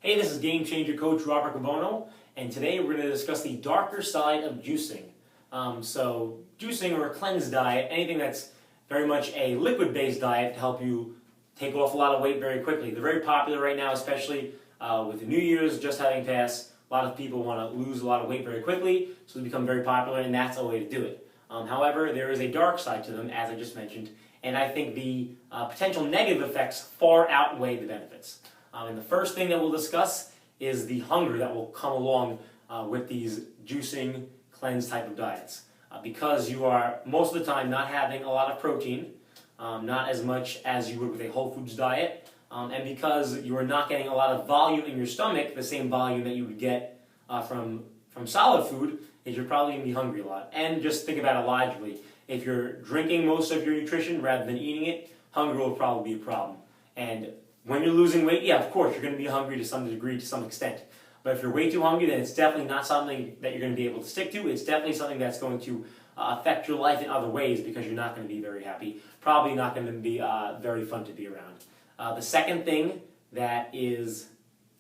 Hey, this is Game Changer Coach Robert Cabono, and today we're going to discuss the darker side of juicing. So juicing or a cleanse diet, anything that's very much a liquid-based diet to help you take off a lot of weight very quickly. They're very popular right now, especially with the New Year's just having passed. A lot of people want to lose a lot of weight very quickly, so they become very popular, and that's a way to do it. However, there is a dark side to them, as I just mentioned, and I think the potential negative effects far outweigh the benefits. And the first thing that we'll discuss is the hunger that will come along with these juicing, cleanse type of diets. Because you are most of the time not having a lot of protein, not as much as you would with a whole foods diet, and because you are not getting a lot of volume in your stomach, the same volume that you would get from solid food, is you're probably going to be hungry a lot. And just think about it logically. If you're drinking most of your nutrition rather than eating it, hunger will probably be a problem. And when you're losing weight, yeah, of course, you're going to be hungry to some degree, to some extent. But if you're way too hungry, then it's definitely not something that you're going to be able to stick to. It's definitely something that's going to affect your life in other ways because you're not going to be very happy. Probably not going to be very fun to be around. The second thing that is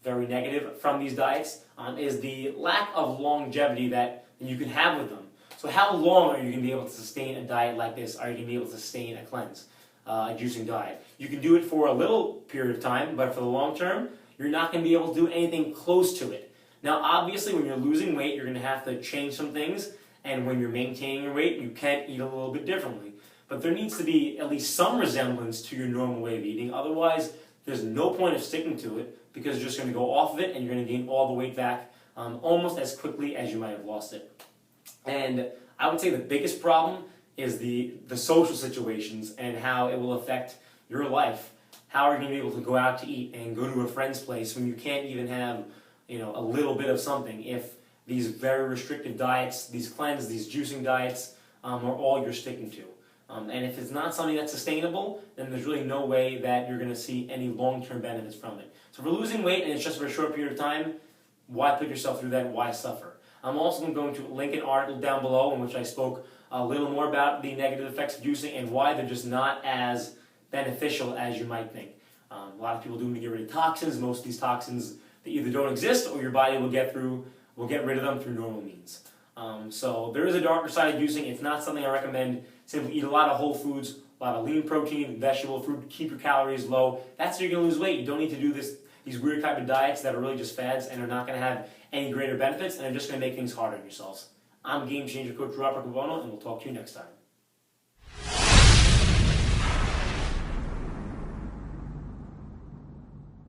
very negative from these diets is the lack of longevity that you can have with them. So how long are you going to be able to sustain a diet like this? Are you going to be able to sustain a cleanse? A juicing diet. You can do it for a little period of time, but for the long term, you're not going to be able to do anything close to it. Now, obviously, when you're losing weight, you're going to have to change some things, and when you're maintaining your weight, you can eat a little bit differently. But there needs to be at least some resemblance to your normal way of eating. Otherwise, there's no point of sticking to it because you're just going to go off of it, and you're going to gain all the weight back almost as quickly as you might have lost it. And I would say the biggest problem is the social situations and how it will affect your life. How are you going to be able to go out to eat and go to a friend's place when you can't even have, a little bit of something if these very restrictive diets, these cleanse, these juicing diets are all you're sticking to. And if it's not something that's sustainable, then there's really no way that you're going to see any long-term benefits from it. So if we're losing weight and it's just for a short period of time, why put yourself through that? Why suffer? I'm also going to link an article down below in which I spoke a little more about the negative effects of juicing and why they're just not as beneficial as you might think. A lot of people do them to get rid of toxins. Most of these toxins, they either don't exist or your body will get rid of them through normal means. So there is a darker side of juicing. It's not something I recommend. Simply eat a lot of whole foods, a lot of lean protein, vegetable, fruit, keep your calories low. That's how you're going to lose weight. You don't need to do these weird type of diets that are really just fads and are not going to have any greater benefits and are just going to make things harder on yourselves. I'm Game Changer Coach Robert Cabono, and we'll talk to you next time.